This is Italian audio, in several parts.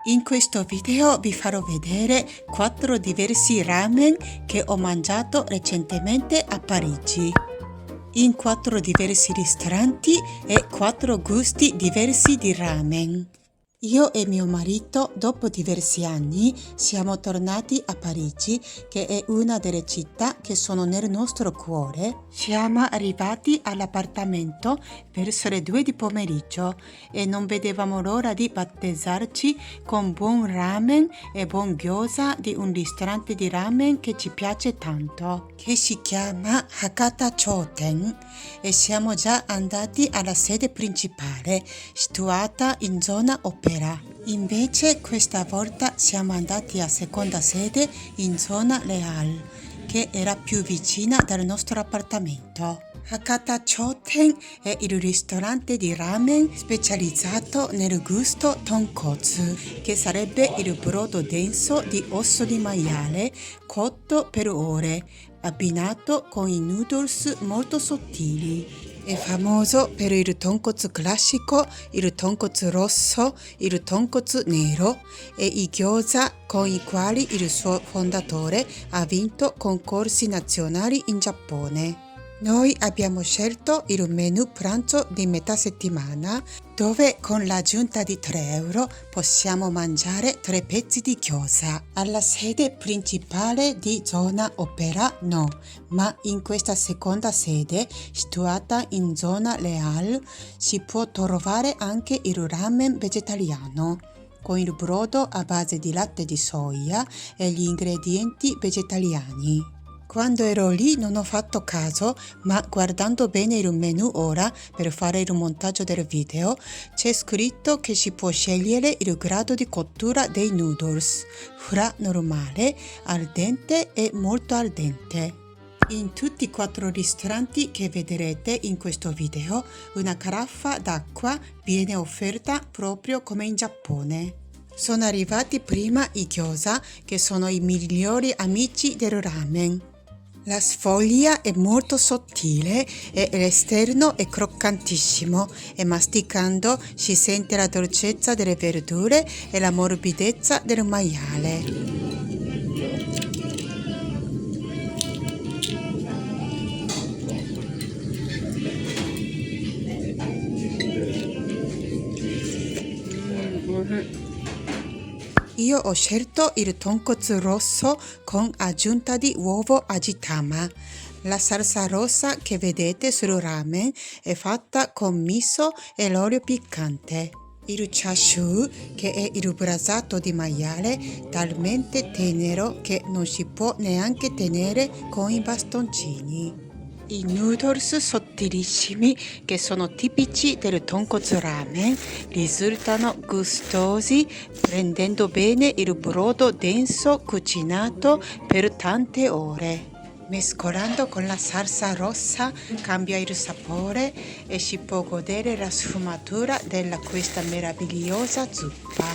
In questo video vi farò vedere 4 diversi ramen che ho mangiato recentemente a Parigi. In 4 diversi ristoranti e 4 gusti diversi di ramen. Io e mio marito, dopo diversi anni, siamo tornati a Parigi, che è una delle città che sono nel nostro cuore. Siamo arrivati all'appartamento verso le 2 di pomeriggio e non vedevamo l'ora di battezzarci con buon ramen e buon gyoza di un ristorante di ramen che ci piace tanto, che si chiama Hakata Choten, e siamo già andati alla sede principale, situata in zona Opera. Invece questa volta siamo andati a seconda sede in zona Leal, che era più vicina dal nostro appartamento. Hakata Choten è il ristorante di ramen specializzato nel gusto tonkotsu, che sarebbe il brodo denso di osso di maiale cotto per ore, abbinato con i noodles molto sottili. È famoso per il tonkotsu classico, il tonkotsu rosso, il tonkotsu nero e i gyoza con i quali il suo fondatore ha vinto concorsi nazionali in Giappone. Noi abbiamo scelto il menù pranzo di metà settimana, dove con l'aggiunta di 3 euro possiamo mangiare 3 pezzi di gyoza. Alla sede principale di zona Opera no, ma in questa seconda sede, situata in zona Leal, si può trovare anche il ramen vegetariano, con il brodo a base di latte di soia e gli ingredienti vegetariani. Quando ero lì non ho fatto caso, ma guardando bene il menu ora per fare il montaggio del video, c'è scritto che si può scegliere il grado di cottura dei noodles, fra normale, al dente e molto al dente. In tutti i 4 ristoranti che vedrete in questo video, una caraffa d'acqua viene offerta proprio come in Giappone. Sono arrivati prima i gyoza, che sono i migliori amici del ramen. La sfoglia è molto sottile e l'esterno è croccantissimo e masticando si sente la dolcezza delle verdure e la morbidezza del maiale. Io ho scelto il tonkotsu rosso con aggiunta di uovo agitama. La salsa rossa che vedete sul ramen è fatta con miso e l'olio piccante. Il chashu, che è il brasato di maiale, talmente tenero che non si può neanche tenere con i bastoncini. I noodles sottilissimi, che sono tipici del tonkotsu ramen, risultano gustosi prendendo bene il brodo denso cucinato per tante ore. Mescolando con la salsa rossa cambia il sapore e si può godere la sfumatura della questa meravigliosa zuppa.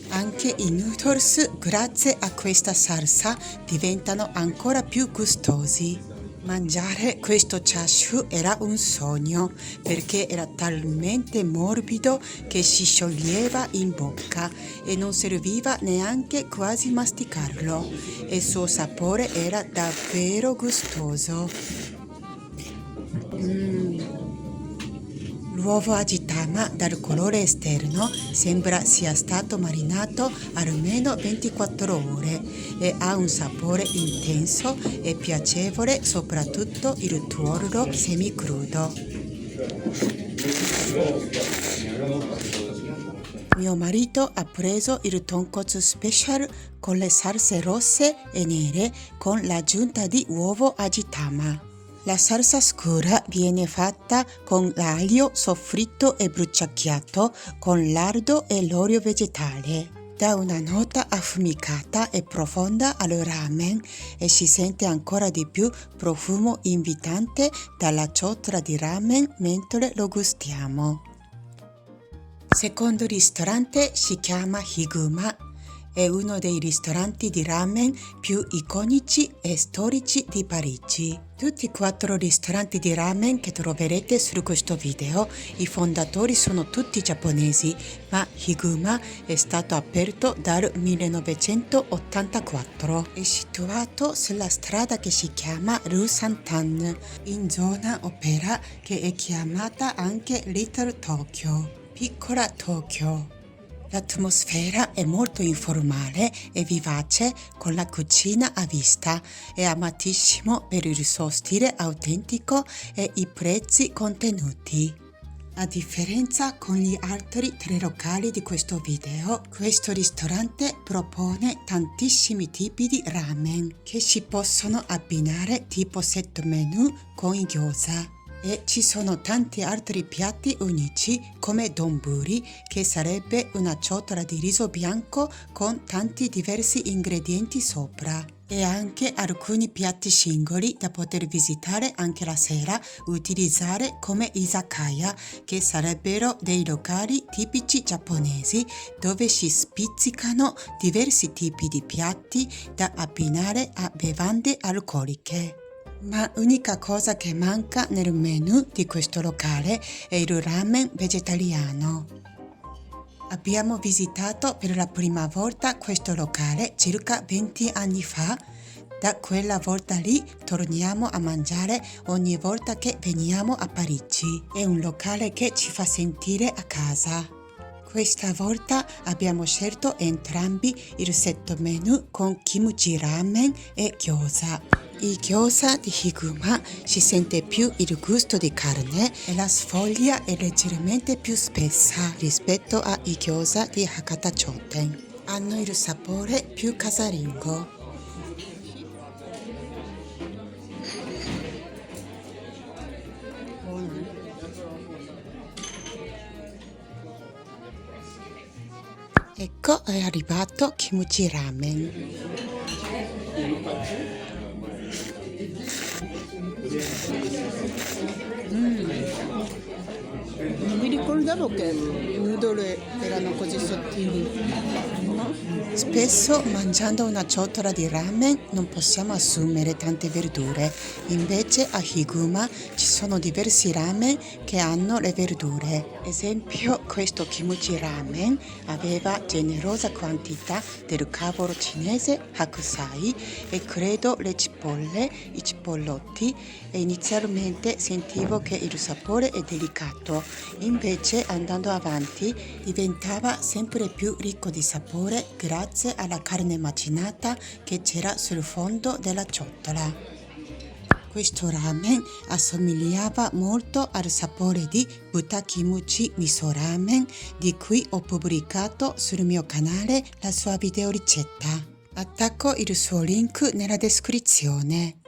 Anche i noodles, grazie a questa salsa, diventano ancora più gustosi. Mangiare questo chashu era un sogno, perché era talmente morbido che si scioglieva in bocca e non serviva neanche quasi masticarlo, e il suo sapore era davvero gustoso. L'uovo agitama dal colore esterno sembra sia stato marinato almeno 24 ore e ha un sapore intenso e piacevole, soprattutto il tuorlo semicrudo. Mio marito ha preso il tonkotsu special con le salse rosse e nere con l'aggiunta di uovo agitama. La salsa scura viene fatta con l'aglio soffritto e bruciacchiato con l'ardo e l'olio vegetale. Dà una nota affumicata e profonda al ramen e si sente ancora di più profumo invitante dalla ciotola di ramen mentre lo gustiamo. Secondo ristorante si chiama Higuma È uno dei ristoranti di ramen più iconici e storici di Parigi. Tutti i 4 ristoranti di ramen che troverete su questo video, i fondatori sono tutti giapponesi, ma Higuma è stato aperto dal 1984. È situato sulla strada che si chiama Rue Saint-Anne, in zona opera, che è chiamata anche Little Tokyo, piccola Tokyo. L'atmosfera è molto informale e vivace con la cucina a vista. È amatissimo per il suo stile autentico e i prezzi contenuti. A differenza con gli altri 3 locali di questo video, questo ristorante propone tantissimi tipi di ramen che si possono abbinare tipo set menu con i gyoza. E ci sono tanti altri piatti unici come donburi, che sarebbe una ciotola di riso bianco con tanti diversi ingredienti sopra, e anche alcuni piatti singoli da poter visitare anche la sera, utilizzare come izakaya, che sarebbero dei locali tipici giapponesi dove si spizzicano diversi tipi di piatti da abbinare a bevande alcoliche. Ma l'unica cosa che manca nel menu di questo locale è il ramen vegetariano. Abbiamo visitato per la prima volta questo locale circa 20 anni fa. Da quella volta lì torniamo a mangiare ogni volta che veniamo a Parigi. È un locale che ci fa sentire a casa. Questa volta abbiamo scelto entrambi il set menu con kimchi ramen e gyoza. I gyoza di Higuma si sente più il gusto di carne e la sfoglia è leggermente più spessa rispetto ai gyoza di Hakata Choten. Hanno il sapore più casalingo. Ecco, è arrivato kimchi ramen. Non mi ricordavo che i noodle erano così sottili. Spesso mangiando una ciotola di ramen non possiamo assumere tante verdure, invece a Higuma ci sono diversi ramen che hanno le verdure. Esempio, questo kimchi ramen aveva generosa quantità del cavolo cinese hakusai e credo le cipolle, i cipollotti, e inizialmente sentivo che il sapore è delicato, invece andando avanti diventava sempre più ricco di sapore grazie alla carne macinata che c'era sul fondo della ciotola. Questo ramen assomigliava molto al sapore di Butakimchi Miso Ramen, di cui ho pubblicato sul mio canale la sua videoricetta. Attacco il suo link nella descrizione.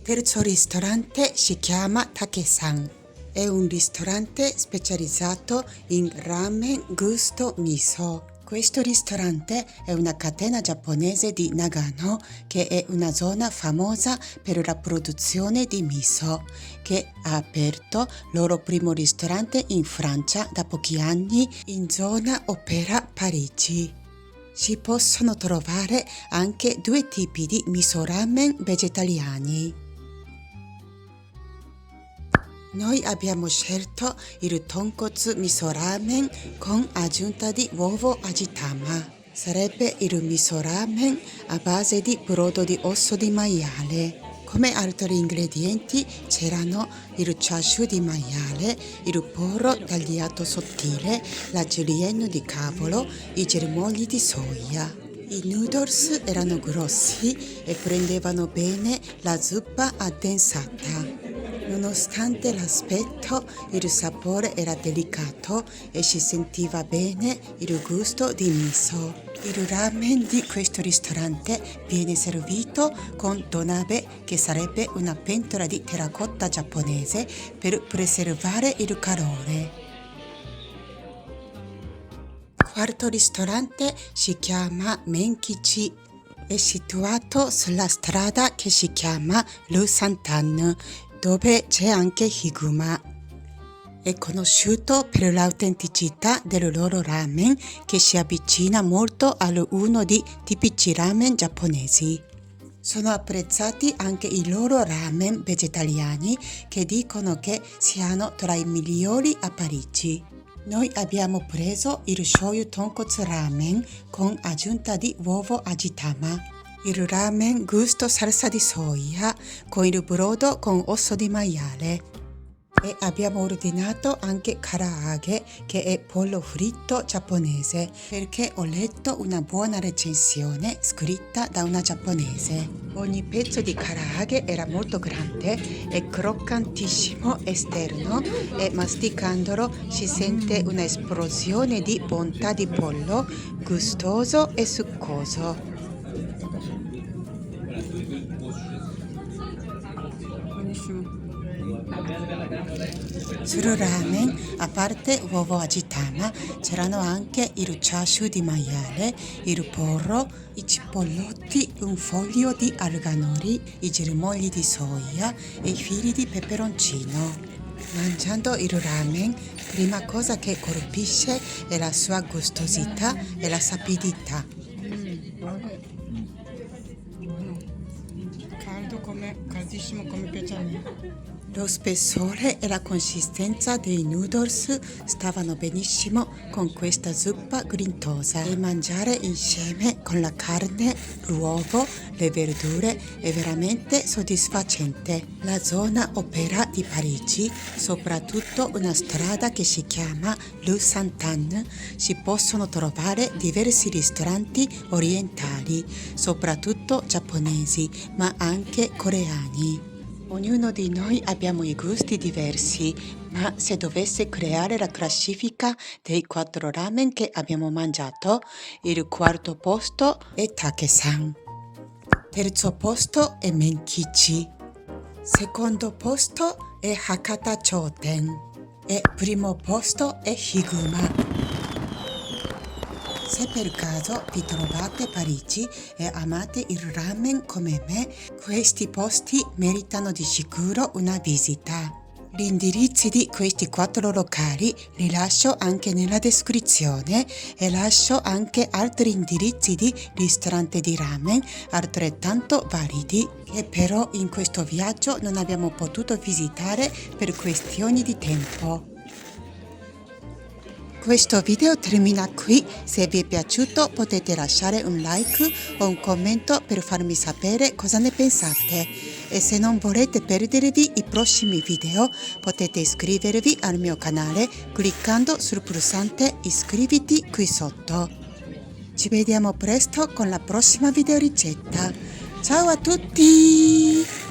Terzo ristorante si chiama Take-san. È un ristorante specializzato in ramen gusto miso. Questo ristorante è una catena giapponese di Nagano che è una zona famosa per la produzione di miso, che ha aperto il loro primo ristorante in Francia da pochi anni in zona Opera Parigi. Si possono trovare anche 2 tipi di miso ramen vegetariani. Noi abbiamo scelto il tonkotsu miso ramen con aggiunta di uovo agitama. Sarebbe il miso ramen a base di brodo di osso di maiale. Come altri ingredienti c'erano il chashu di maiale, il porro tagliato sottile, la julienne di cavolo, i germogli di soia. I noodles erano grossi e prendevano bene la zuppa addensata. Nonostante l'aspetto, il sapore era delicato e si sentiva bene il gusto di miso. Il ramen di questo ristorante viene servito con donabe, che sarebbe una pentola di terracotta giapponese per preservare il calore. Quarto ristorante si chiama Menkichi. È situato sulla strada che si chiama Rue Saint-Anne, dove c'è anche Higuma. È conosciuto per l'autenticità del loro ramen che si avvicina molto all'uno di tipici ramen giapponesi. Sono apprezzati anche i loro ramen vegetariani che dicono che siano tra i migliori a Parigi. Noi abbiamo preso il shoyu tonkotsu ramen con aggiunta di uovo agitama, il ramen gusto salsa di soia con il brodo con osso di maiale e abbiamo ordinato anche karaage che è pollo fritto giapponese perché ho letto una buona recensione scritta da una giapponese. Ogni pezzo di karaage era molto grande e croccantissimo esterno e masticandolo si sente un'esplosione di bontà di pollo gustoso e succoso. Buonissimo. Sul ramen, a parte uovo agitama, c'erano anche il chashu di maiale, il porro, i cipollotti, un foglio di alganori, i germogli di soia e i fili di peperoncino. Mangiando il ramen, prima cosa che colpisce è la sua gustosità e la sapidità. Caldissimo come piace a me. Lo spessore e la consistenza dei noodles stavano benissimo con questa zuppa grintosa e mangiare insieme con la carne, l'uovo, le verdure è veramente soddisfacente. La zona opera di Parigi, soprattutto una strada che si chiama Rue Sainte-Anne, si possono trovare diversi ristoranti orientali, soprattutto giapponesi, ma anche coreani. Ognuno di noi abbiamo i gusti diversi, ma se dovesse creare la classifica dei 4 ramen che abbiamo mangiato, il quarto posto è Take-san. Terzo posto è Menkichi. Secondo posto è Hakata Choten. E primo posto è Higuma. Se per caso vi trovate a Parigi e amate il ramen come me, questi posti meritano di sicuro una visita. Gli indirizzi di questi 4 locali li lascio anche nella descrizione e lascio anche altri indirizzi di ristoranti di ramen altrettanto validi che però in questo viaggio non abbiamo potuto visitare per questioni di tempo. Questo video termina qui, se vi è piaciuto potete lasciare un like o un commento per farmi sapere cosa ne pensate e se non volete perdervi i prossimi video potete iscrivervi al mio canale cliccando sul pulsante iscriviti qui sotto. Ci vediamo presto con la prossima video ricetta. Ciao a tutti!